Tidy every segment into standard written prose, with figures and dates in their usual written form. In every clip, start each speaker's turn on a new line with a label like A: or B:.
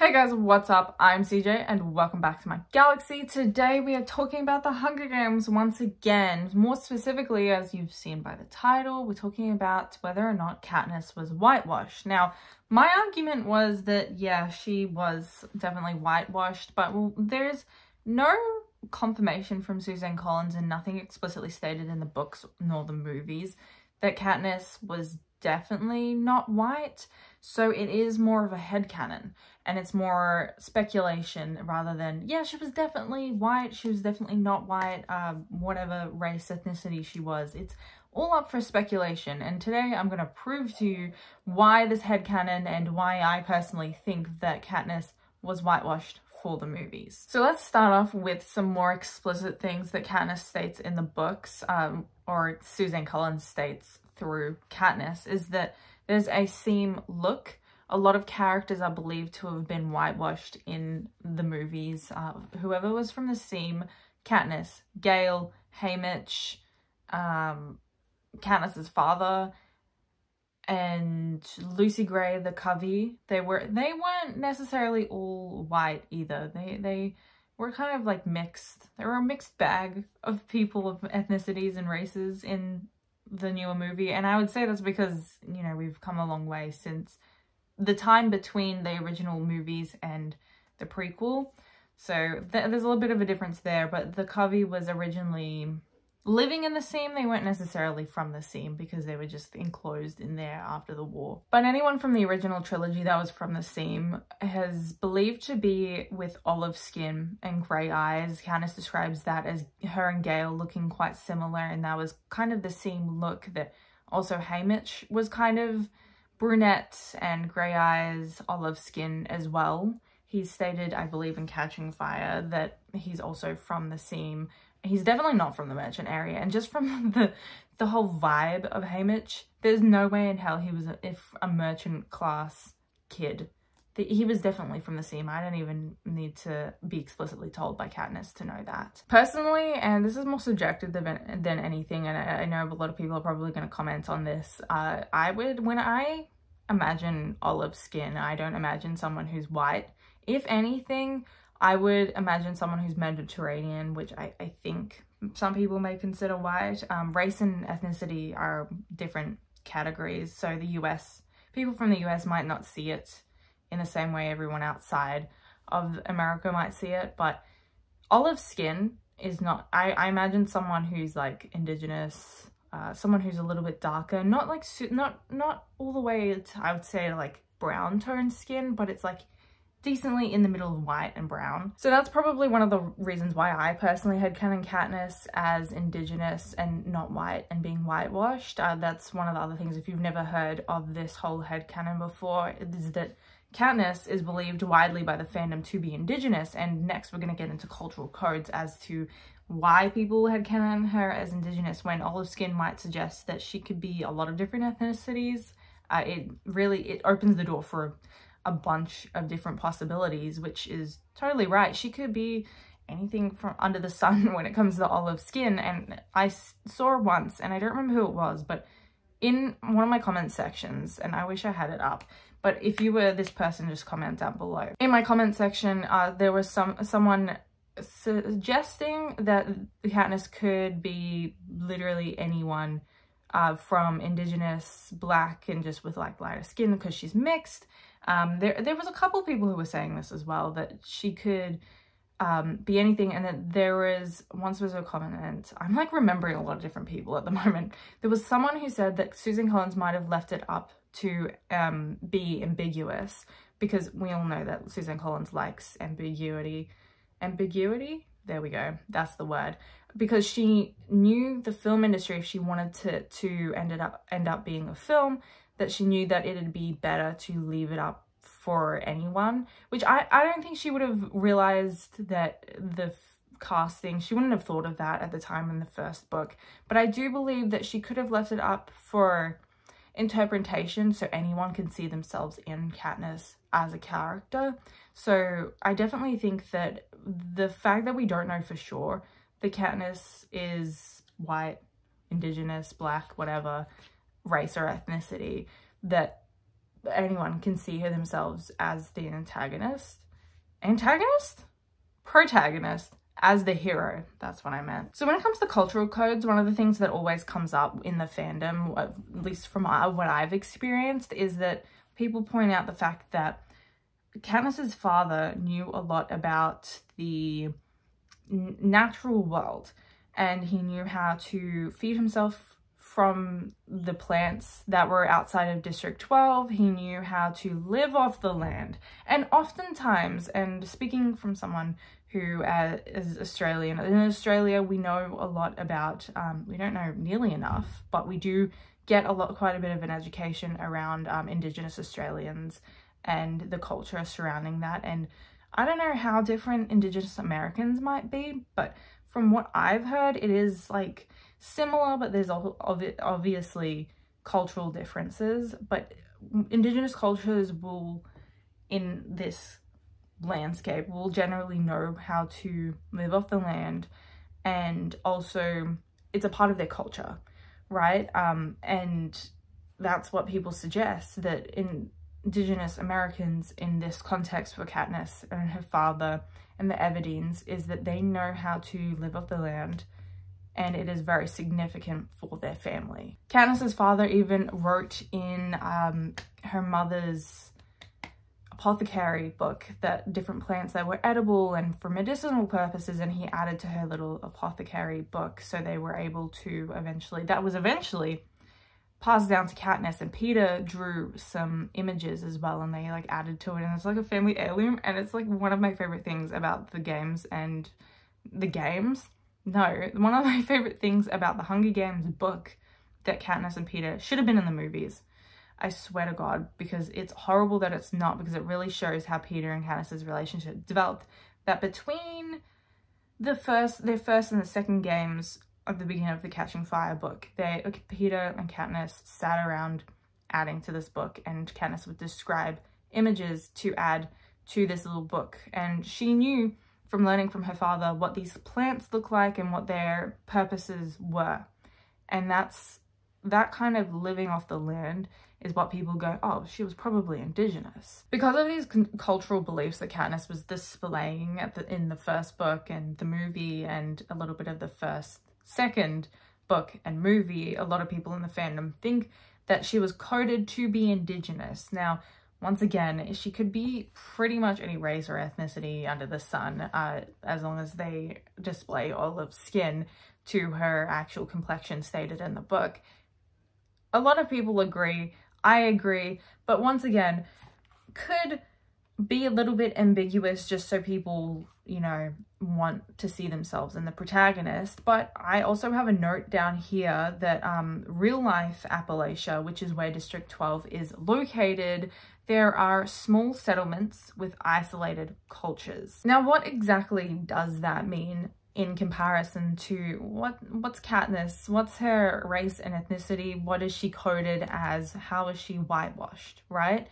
A: Hey guys, what's up? I'm CJ and welcome back to my galaxy. Today we are talking about the Hunger Games once again. More specifically, as you've seen by the title, we're talking about whether or not Katniss was whitewashed. Now, my argument was that, yeah, she was definitely whitewashed, but there's no confirmation from Suzanne Collins and nothing explicitly stated in the books nor the movies that Katniss was definitely not white. So it is more of a headcanon and it's more speculation rather than, yeah, she was definitely white, she was definitely not white, whatever race, ethnicity she was. It's all up for speculation. And today I'm going to prove to you why this headcanon and why I personally think that Katniss was whitewashed for the movies. So let's start off with some more explicit things that Katniss states in the books, or Suzanne Collins states through Katniss, is that there's a seam look. A lot of characters are believed to have been whitewashed in the movies. Whoever was from the seam, Katniss, Gale, Haymitch, Katniss's father, and Lucy Gray, the Covey, they weren't necessarily all white either. They were kind of like mixed. They were a mixed bag of people of ethnicities and races in the newer movie, and I would say that's because, you know, we've come a long way since the time between the original movies and the prequel. So there's a little bit of a difference there, but the Covey was originally living in the seam. They weren't necessarily from the seam because they were just enclosed in there after the war. But anyone from the original trilogy that was from the seam is believed to be with olive skin and grey eyes. Katniss describes that as her and Gale looking quite similar, and that was kind of the seam look that also Haymitch was kind of brunette and grey eyes, olive skin as well. He stated, I believe in Catching Fire, that he's also from the seam. He's definitely not from the merchant area, and just from the whole vibe of Haymitch, there's no way in hell he was a merchant class kid. He was definitely from the seam. I don't even need to be explicitly told by Katniss to know that. Personally, and this is more subjective than anything, and I know a lot of people are probably going to comment on this, when I imagine olive skin, I don't imagine someone who's white. If anything, I would imagine someone who's Mediterranean, which I think some people may consider white. Race and ethnicity are different categories. So people from the US might not see it in the same way everyone outside of America might see it. But olive skin is not, I imagine someone who's like Indigenous, someone who's a little bit darker, not like, not all the way to, I would say, like brown toned skin, but it's like decently in the middle of white and brown. So that's probably one of the reasons why I personally headcanon Katniss as Indigenous and not white and being whitewashed. That's one of the other things, if you've never heard of this whole headcanon before, is that Katniss is believed widely by the fandom to be Indigenous, and next we're going to get into cultural codes as to why people headcanon her as Indigenous when olive skin might suggest that she could be a lot of different ethnicities. It opens the door for a bunch of different possibilities, which is totally right. She could be anything from under the sun when it comes to olive skin. And I saw once, and I don't remember who it was, but in one of my comment sections, and I wish I had it up, but if you were this person, just comment down below. In my comment section, there was someone suggesting that Katniss could be literally anyone from Indigenous, black, and just with like lighter skin because she's mixed. There was a couple people who were saying this as well, that she could be anything, and that once was a comment, and I'm like remembering a lot of different people at the moment. There was someone who said that Suzanne Collins might have left it up to be ambiguous, because we all know that Suzanne Collins likes ambiguity. Ambiguity? There we go. That's the word. Because she knew the film industry, if she wanted to end up being a film, that she knew that it'd be better to leave it up for anyone, which I don't think she would have realized that the casting, she wouldn't have thought of that at the time in the first book. But I do believe that she could have left it up for interpretation so anyone can see themselves in Katniss as a character. So I definitely think that the fact that we don't know for sure that Katniss is white, Indigenous, black, whatever race or ethnicity, that anyone can see themselves as the protagonist, as the hero. That's what I meant. So when it comes to cultural codes, one of the things that always comes up in the fandom, at least from what I've experienced, is that people point out the fact that Katniss's father knew a lot about the natural world, and he knew how to feed himself from the plants that were outside of District 12. He knew how to live off the land. And oftentimes, and speaking from someone who is Australian, in Australia we know a lot about, we don't know nearly enough, but we do get quite a bit of an education around Indigenous Australians and the culture surrounding that. And I don't know how different Indigenous Americans might be, but from what I've heard, it is like similar, but there's obviously cultural differences. But Indigenous cultures will, in this landscape, will generally know how to live off the land, and also it's a part of their culture, right? And that's what people suggest, that Indigenous Americans in this context for Katniss and her father and the Everdeen's is that they know how to live off the land, and it is very significant for their family. Katniss's father even wrote in her mother's apothecary book that different plants that were edible and for medicinal purposes, and he added to her little apothecary book, so they were able to eventually passed down to Katniss, and Peter drew some images as well, and they like added to it, and it's like a family heirloom, and it's like one of my favorite things about the games and one of my favorite things about the Hunger Games book that Katniss and Peter should have been in the movies. I swear to God, because it's horrible that it's not, because it really shows how Peter and Katniss's relationship developed, that between their first and the second games of the beginning of the Catching Fire book, Peter and Katniss sat around adding to this book, and Katniss would describe images to add to this little book, and she knew from learning from her father what these plants look like and what their purposes were. And that kind of living off the land is what people go, oh, she was probably Indigenous. Because of these cultural beliefs that Katniss was displaying in the first book and the movie, and a little bit of the second book and movie, a lot of people in the fandom think that she was coded to be Indigenous. Now, once again, she could be pretty much any race or ethnicity under the sun, as long as they display olive skin to her actual complexion stated in the book. A lot of people agree, I agree, but once again, could be a little bit ambiguous just so people, you know, want to see themselves in the protagonist. But I also have a note down here that real life Appalachia, which is where District 12 is located, there are small settlements with isolated cultures. Now, what exactly does that mean in comparison to what's Katniss? What's her race and ethnicity? What is she coded as? How is she whitewashed, right?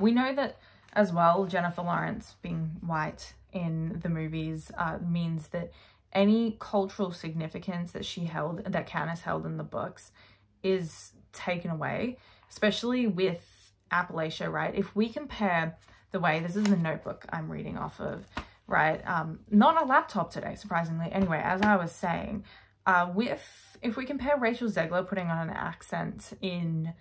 A: We know that as well, Jennifer Lawrence being white in the movies means that any cultural significance that Katniss held in the books is taken away, especially with Appalachia, right? If we compare the way, this is the notebook I'm reading off of, right? Not a laptop today, surprisingly. Anyway, as I was saying, if we compare Rachel Zegler putting on an accent in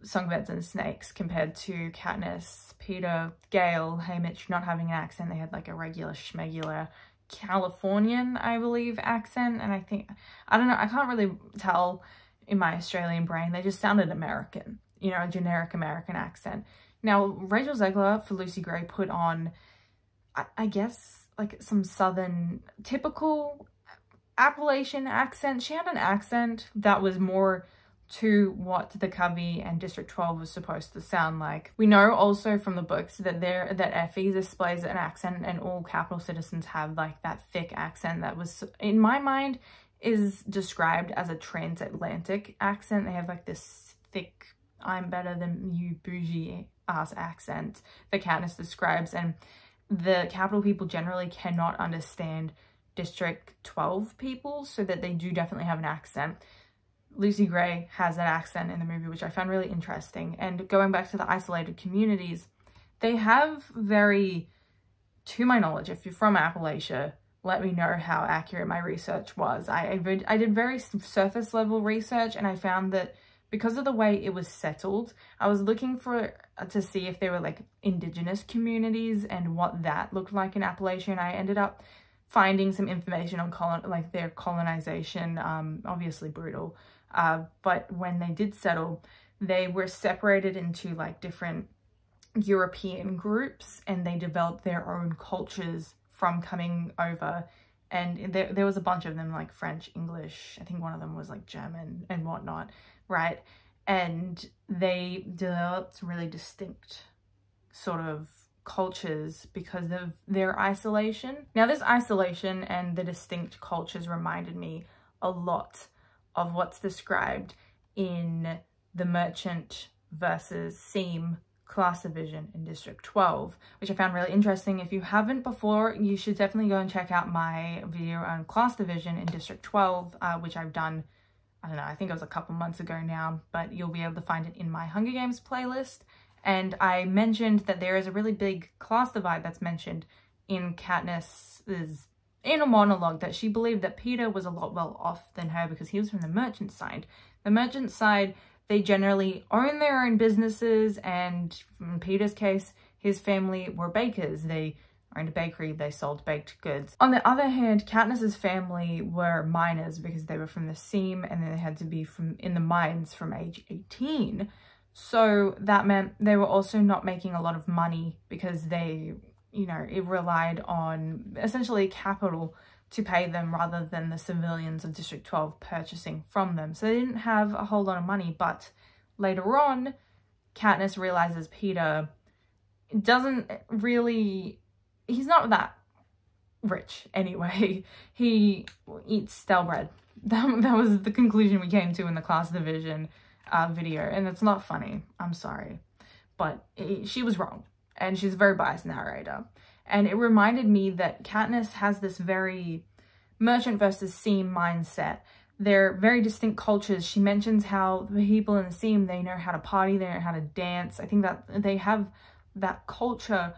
A: Songbirds and Snakes compared to Katniss, Peter, Gale, Haymitch not having an accent, they had like a regular schmegular Californian, I believe, accent. And I don't know, I can't really tell in my Australian brain, they just sounded American, you know, a generic American accent. Now, Rachel Zegler for Lucy Gray put on, I guess, like some southern, typical Appalachian accent. She had an accent that was more to what the Covey and District 12 was supposed to sound like. We know also from the books that Effie displays an accent, and all capital citizens have like that thick accent that was, in my mind, is described as a transatlantic accent. They have like this thick, I'm better than you bougie ass accent that Katniss describes, and the capital people generally cannot understand District 12 people, so that they do definitely have an accent. Lucy Gray has an accent in the movie, which I found really interesting. And going back to the isolated communities, they have very, to my knowledge, if you're from Appalachia, let me know how accurate my research was. I did very surface level research, and I found that because of the way it was settled, I was looking to see if there were like Indigenous communities and what that looked like in Appalachia, and I ended up finding some information on their colonization. Obviously brutal, but when they did settle, they were separated into like different European groups, and they developed their own cultures from coming over. And there was a bunch of them, like French, English, I think one of them was like German and whatnot, right? And they developed really distinct sort of cultures because of their isolation. Now, this isolation and the distinct cultures reminded me a lot of what's described in the merchant versus seam class division in District 12, which I found really interesting. If you haven't before, you should definitely go and check out my video on class division in District 12, which I've done, I don't know, I think it was a couple months ago now, but you'll be able to find it in my Hunger Games playlist. And I mentioned that there is a really big class divide that's mentioned in Katniss's inner monologue, that she believed that Peter was a lot well off than her because he was from the merchant side. The merchant side, they generally own their own businesses, and in Peter's case, his family were bakers. They owned a bakery, they sold baked goods. On the other hand, Katniss's family were miners because they were from the seam, and then they had to be in the mines from age 18. So that meant they were also not making a lot of money because they, you know, it relied on essentially capital to pay them rather than the civilians of District 12 purchasing from them. So they didn't have a whole lot of money, but later on, Katniss realizes Peter doesn't really, he's not that rich anyway. He eats stale bread. That was the conclusion we came to in the class division video, and it's not funny, I'm sorry, but she was wrong, and she's a very biased narrator. And it reminded me that Katniss has this very merchant versus seam mindset. They're very distinct cultures. She mentions how the people in the seam, they know how to party, they know how to dance. I think that they have that culture.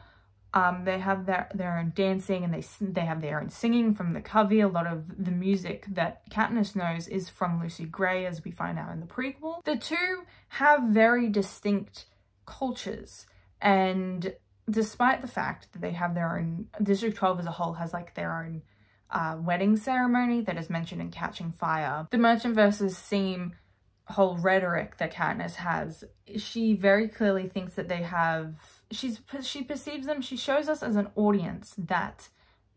A: They have their own dancing, and they have their own singing from the covey. A lot of the music that Katniss knows is from Lucy Gray, as we find out in the prequel. The two have very distinct cultures, and despite the fact that they have their own, District 12 as a whole has like their own wedding ceremony that is mentioned in Catching Fire. The merchant versus seam whole rhetoric that Katniss has, she very clearly thinks that they have, she perceives them, she shows us as an audience that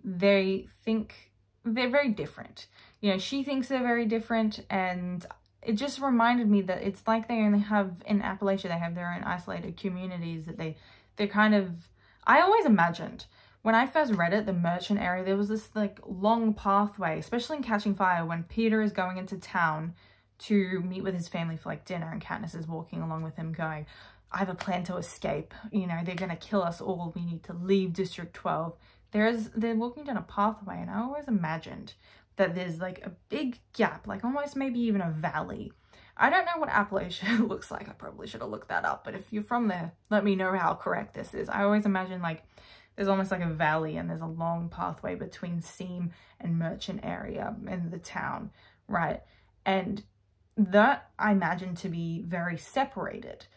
A: they think they're very different. You know, she thinks they're very different, and it just reminded me that it's like they only have, in Appalachia, they have their own isolated communities that they're kind of, I always imagined, when I first read it, the merchant area, there was this like long pathway, especially in Catching Fire, when Peter is going into town to meet with his family for like dinner, and Katniss is walking along with him going, I have a plan to escape, you know, they're gonna kill us all, we need to leave District 12. They're walking down a pathway, and I always imagined that there's like a big gap, like almost maybe even a valley. I don't know what Appalachia looks like, I probably should have looked that up, but if you're from there, let me know how correct this is. I always imagine like there's almost like a valley, and there's a long pathway between seam and merchant area in the town, right? And that I imagine to be very separated,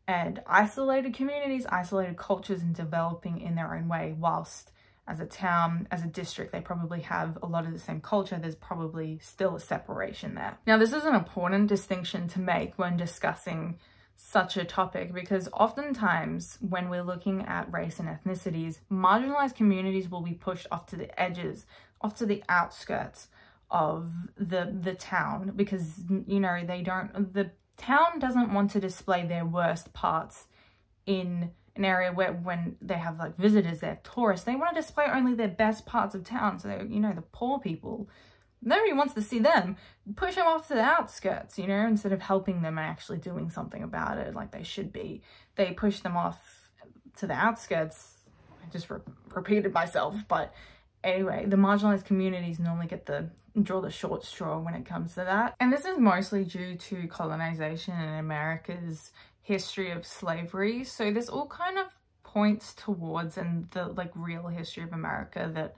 A: and isolated communities, isolated cultures, and developing in their own way, whilst as a town, as a district, they probably have a lot of the same culture. There's probably still a separation there. Now, this is an important distinction to make when discussing such a topic, because oftentimes when we're looking at race and ethnicities, marginalized communities will be pushed off to the edges, off to the outskirts of the town, because, you know, the town doesn't want to display their worst parts in an area where, when they have like visitors, they have tourists, they want to display only their best parts of town. So, you know, the poor people, nobody wants to see them. Push them off to the outskirts, you know, instead of helping them and actually doing something about it like they should be. They push them off to the outskirts. I just repeated myself, but Anyway, the marginalized communities normally draw the short straw when it comes to that. And this is mostly due to colonization and America's history of slavery. So this all kind of points towards, and the like real history of America that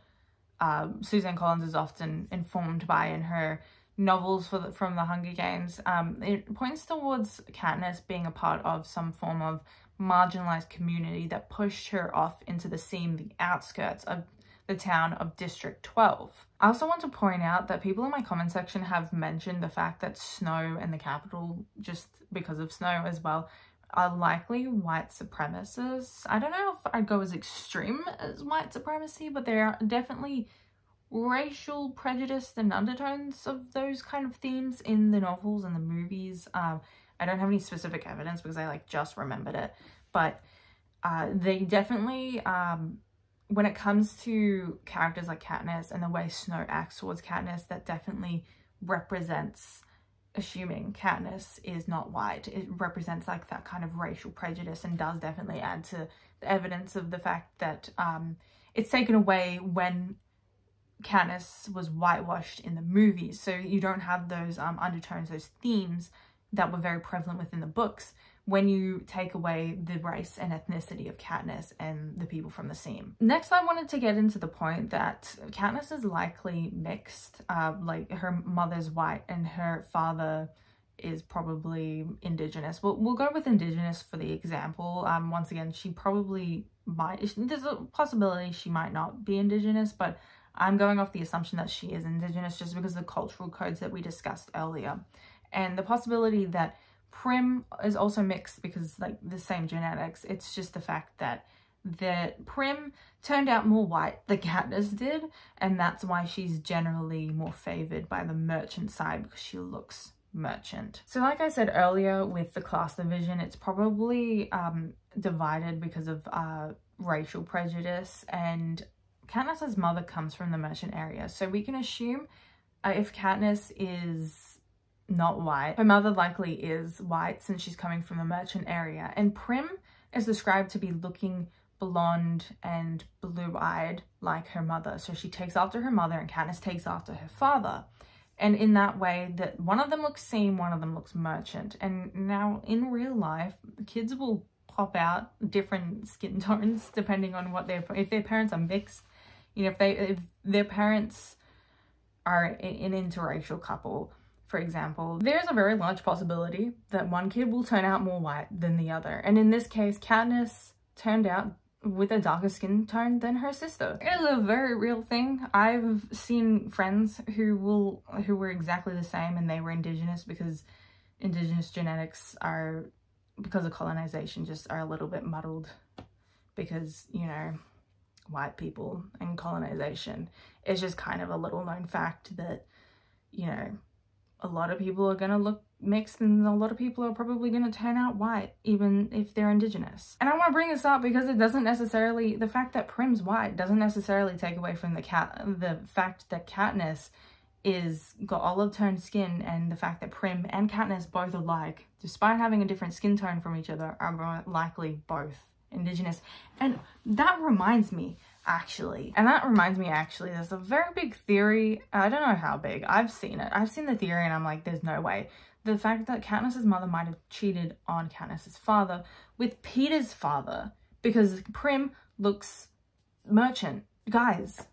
A: Suzanne Collins is often informed by in her novels from the Hunger Games. It points towards Katniss being a part of some form of marginalized community that pushed her off into the outskirts of the town of District 12. I also want to point out that people in my comment section have mentioned the fact that Snow and the Capitol, just because of Snow as well, are likely white supremacists. I don't know if I'd go as extreme as white supremacy, but there are definitely racial prejudice and undertones of those kind of themes in the novels and the movies. I don't have any specific evidence because I like just remembered it, but they definitely, when it comes to characters like Katniss and the way Snow acts towards Katniss, that definitely represents, assuming Katniss is not white, it represents like that kind of racial prejudice, and does definitely add to the evidence of the fact that it's taken away when Katniss was whitewashed in the movies. So you don't have those undertones, those themes that were very prevalent within the books when you take away the race and ethnicity of Katniss and the people from the scene. Next, I wanted to get into the point that Katniss is likely mixed. Like her mother's white and her father is probably Indigenous. We'll go with Indigenous for the example. Once again, she probably might, there's a possibility she might not be Indigenous, but I'm going off the assumption that she is Indigenous just because of the cultural codes that we discussed earlier. And the possibility that Prim is also mixed because like the same genetics. It's just the fact that Prim turned out more white than Katniss did, and that's why she's generally more favored by the merchant side, because she looks merchant. So like I said earlier with the class division, it's probably divided because of racial prejudice, and Katniss's mother comes from the merchant area. So we can assume if Katniss is not white, her mother likely is white since she's coming from the merchant area. And Prim is described to be looking blonde and blue-eyed like her mother. So she takes after her mother, and Katniss takes after her father. And in that way, that one of them looks seam, one of them looks merchant. And now in real life, kids will pop out different skin tones depending on what if their parents are mixed. You know, if their parents are an interracial couple, for example, there's a very large possibility that one kid will turn out more white than the other. And in this case, Katniss turned out with a darker skin tone than her sister. It is a very real thing. I've seen friends who were exactly the same, and they were Indigenous because Indigenous genetics are, because of colonization, just are a little bit muddled because, you know, white people and colonization. It's just kind of a little known fact that, you know, a lot of people are going to look mixed, and a lot of people are probably going to turn out white even if they're Indigenous. And I want to bring this up because it doesn't necessarily, the fact that Prim's white doesn't necessarily take away from the fact that Katniss got olive toned skin, and the fact that Prim and Katniss both alike, despite having a different skin tone from each other, are likely both Indigenous. And that reminds me actually, there's a very big theory. I don't know how big. I've seen the theory, and I'm like, there's no way. The fact that Katniss's mother might have cheated on Katniss's father with Peter's father, because Prim looks merchant. Guys,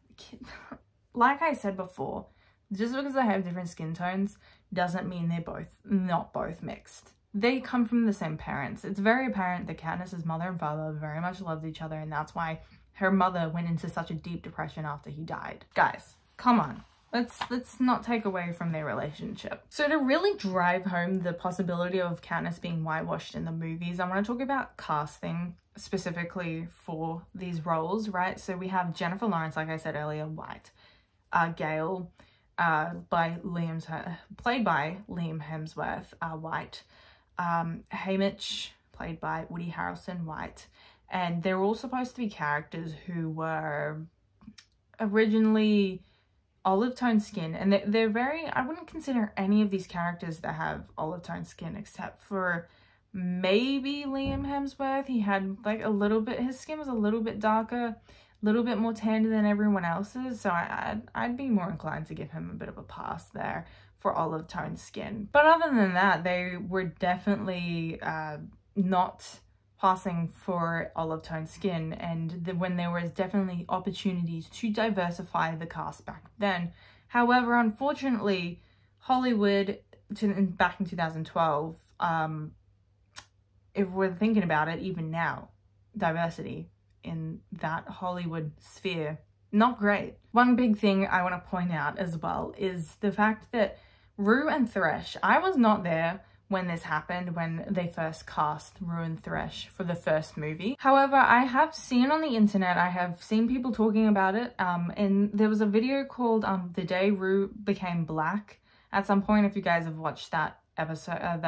A: like I said before, just because they have different skin tones doesn't mean they're not both mixed. They come from the same parents. It's very apparent that Katniss's mother and father very much loved each other, and that's why her mother went into such a deep depression after he died. Guys, come on. Let's not take away from their relationship. So to really drive home the possibility of Katniss being whitewashed in the movies, I want to talk about casting specifically for these roles, right? So we have Jennifer Lawrence, like I said earlier, white. Gale, played by Liam Hemsworth, white. Haymitch, played by Woody Harrelson, white. And they're all supposed to be characters who were originally olive toned skin, and they're very, I wouldn't consider any of these characters that have olive toned skin except for maybe Liam Hemsworth. He had like a little bit, his skin was a little bit darker. little bit more tanned than everyone else's, so I'd be more inclined to give him a bit of a pass there for olive toned skin. But other than that, they were definitely not passing for olive toned skin, and when there was definitely opportunities to diversify the cast back then. However, unfortunately, Hollywood, back in 2012, if we're thinking about it, even now, diversity in that Hollywood sphere, not great. One big thing I want to point out as well is the fact that Rue and Thresh, I was not there when this happened, when they first cast Rue and Thresh for the first movie. However, I have seen on the internet, I have seen people talking about it, and there was a video called The Day Rue Became Black. At some point, if you guys have watched that episode,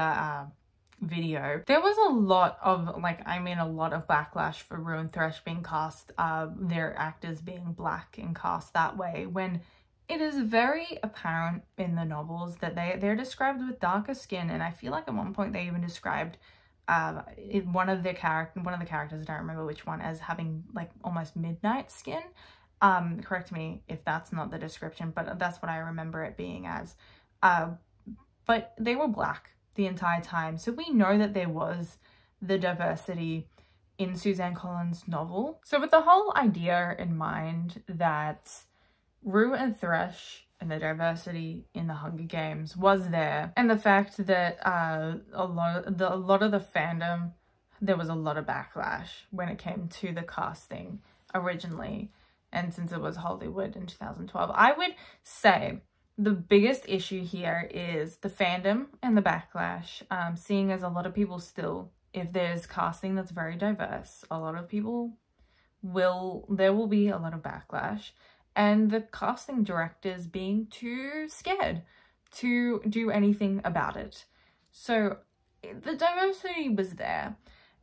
A: video, there was a lot of, like, I mean, a lot of backlash for Rue and Thresh being cast, their actors being black and cast that way, when it is very apparent in the novels that they're described with darker skin. And I feel like at one point they even described one of the characters, I don't remember which one, as having like almost midnight skin. Correct me if that's not the description, but that's what I remember it being as. But they were black the entire time, so we know that there was the diversity in Suzanne Collins' novel. So with the whole idea in mind that Rue and Thresh and the diversity in the Hunger Games was there, and the fact that a lot of the fandom, there was a lot of backlash when it came to the casting originally, and since it was Hollywood in 2012, I would say the biggest issue here is the fandom and the backlash, seeing as a lot of people still, if there's casting that's very diverse, a lot of people there will be a lot of backlash, and the casting directors being too scared to do anything about it. So the diversity was there,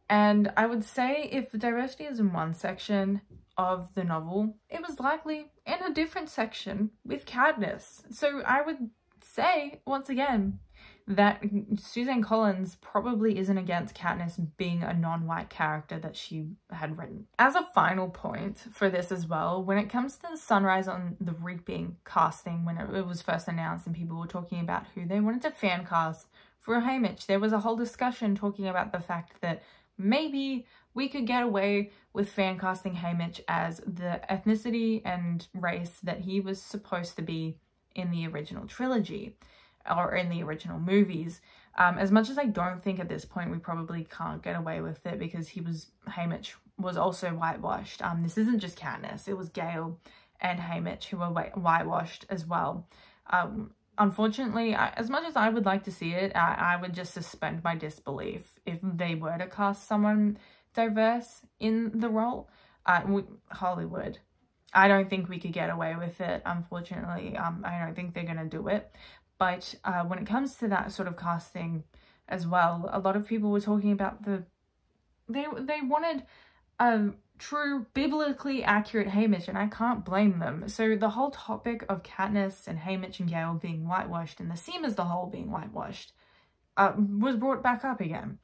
A: and I would say if the diversity is in one section of the novel, it was likely in a different section with Katniss. So I would say, once again, that Suzanne Collins probably isn't against Katniss being a non-white character that she had written. As a final point for this as well, when it comes to the Sunrise on the Reaping casting, when it was first announced and people were talking about who they wanted to fan cast for Haymitch, there was a whole discussion talking about the fact that maybe we could get away with fan casting Haymitch as the ethnicity and race that he was supposed to be in the original trilogy, or in the original movies. As much as I don't think at this point we probably can't get away with it, because Haymitch was also whitewashed. This isn't just Katniss, it was Gale and Haymitch who were whitewashed as well. Unfortunately, as much as I would like to see it, I would just suspend my disbelief if they were to cast someone diverse in the role. Hollywood, I don't think we could get away with it, unfortunately. I don't think they're gonna do it. But when it comes to that sort of casting as well, a lot of people were talking about they wanted a true biblically accurate Haymitch, and I can't blame them. So the whole topic of Katniss and Haymitch and Gale being whitewashed, and the Seam as the whole being whitewashed, was brought back up again.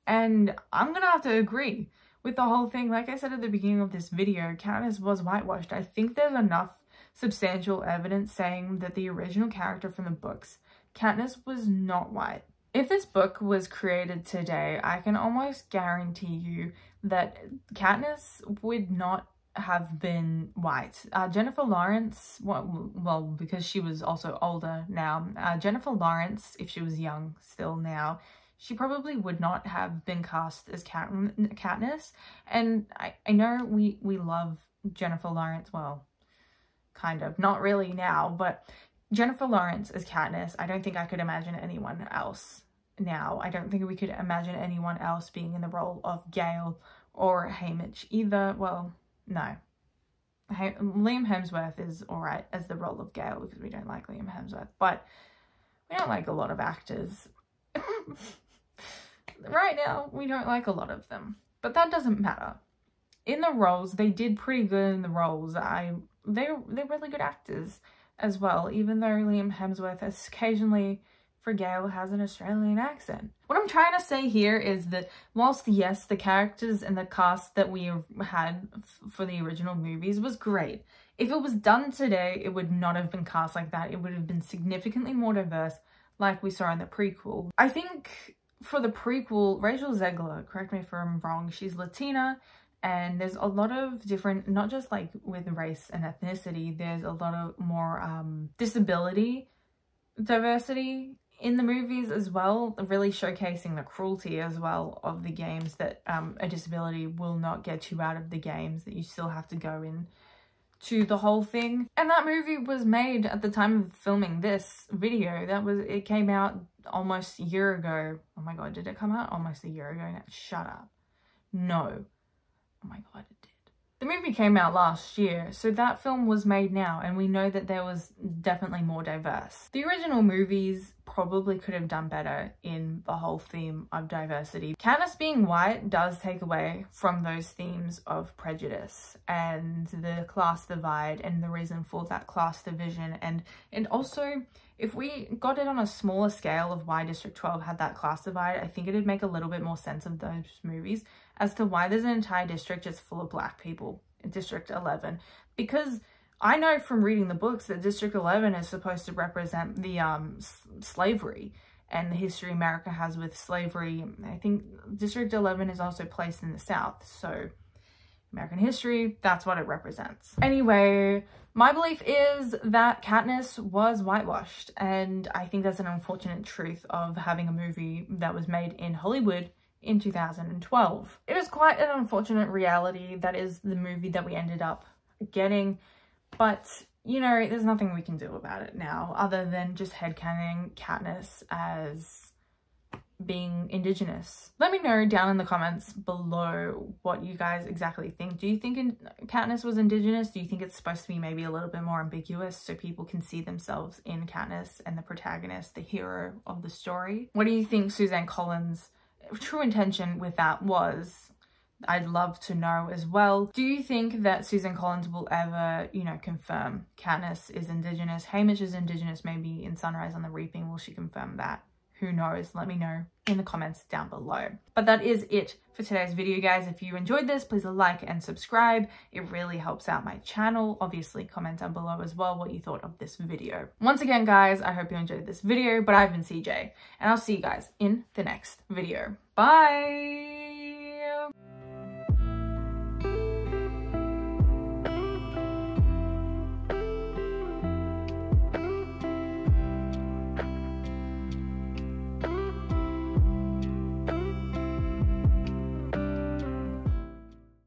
A: And I'm gonna have to agree with the whole thing. Like I said at the beginning of this video, Katniss was whitewashed. I think there's enough substantial evidence saying that the original character from the books, Katniss, was not white. If this book was created today, I can almost guarantee you that Katniss would not have been white. Jennifer Lawrence, well, because she was also older now, Jennifer Lawrence, if she was young still now, she probably would not have been cast as Katniss. And I know we love Jennifer Lawrence, well, kind of, not really now, but Jennifer Lawrence as Katniss, I don't think I could imagine anyone else now. I don't think we could imagine anyone else being in the role of Gale or Haymitch either. Well, no. Liam Hemsworth is alright as the role of Gale because we don't like Liam Hemsworth, but we don't like a lot of actors. Right now, we don't like a lot of them, but that doesn't matter. In the roles, they did pretty good in the roles. They're really good actors as well, even though Liam Hemsworth has occasionally, for Gale has an Australian accent. What I'm trying to say here is that whilst yes, the characters and the cast that we had for the original movies was great, if it was done today, it would not have been cast like that. It would have been significantly more diverse like we saw in the prequel. I think for the prequel, Rachel Zegler, correct me if I'm wrong, she's Latina, and there's a lot of different, not just like with race and ethnicity, there's a lot of more disability diversity in the movies as well, really showcasing the cruelty as well of the games, that a disability will not get you out of the games, that you still have to go in to the whole thing. And that movie was made at the time of filming this video. It came out almost a year ago. Oh my god, did it come out almost a year ago now? Shut up. No. Oh my god, it did. The movie came out last year, so that film was made now, and we know that there was definitely more diverse. The original movies probably could have done better in the whole theme of diversity. Katniss being white does take away from those themes of prejudice and the class divide and the reason for that class division, and also if we got it on a smaller scale of why District 12 had that class divide, I think it'd make a little bit more sense of those movies as to why there's an entire district just full of black people in District 11. Because I know from reading the books that District 11 is supposed to represent the slavery and the history America has with slavery. I think District 11 is also placed in the South, so American history, that's what it represents. Anyway, my belief is that Katniss was whitewashed, and I think that's an unfortunate truth of having a movie that was made in Hollywood in 2012. It is quite an unfortunate reality that is the movie that we ended up getting, but you know, there's nothing we can do about it now other than just headcanoning Katniss as being Indigenous. Let me know down in the comments below what you guys exactly think. Do you think Katniss was Indigenous? Do you think it's supposed to be maybe a little bit more ambiguous so people can see themselves in Katniss and the protagonist, the hero of the story? What do you think Suzanne Collins' true intention with that was? I'd love to know as well. Do you think that Suzanne Collins will ever, you know, confirm Katniss is Indigenous? Haymitch is Indigenous, maybe in Sunrise on the Reaping. Will she confirm that? Who knows? Let me know in the comments down below. But that is it for today's video, guys. If you enjoyed this, please like and subscribe. It really helps out my channel. Obviously, comment down below as well what you thought of this video. Once again, guys, I hope you enjoyed this video, but I've been CJ, and I'll see you guys in the next video. Bye!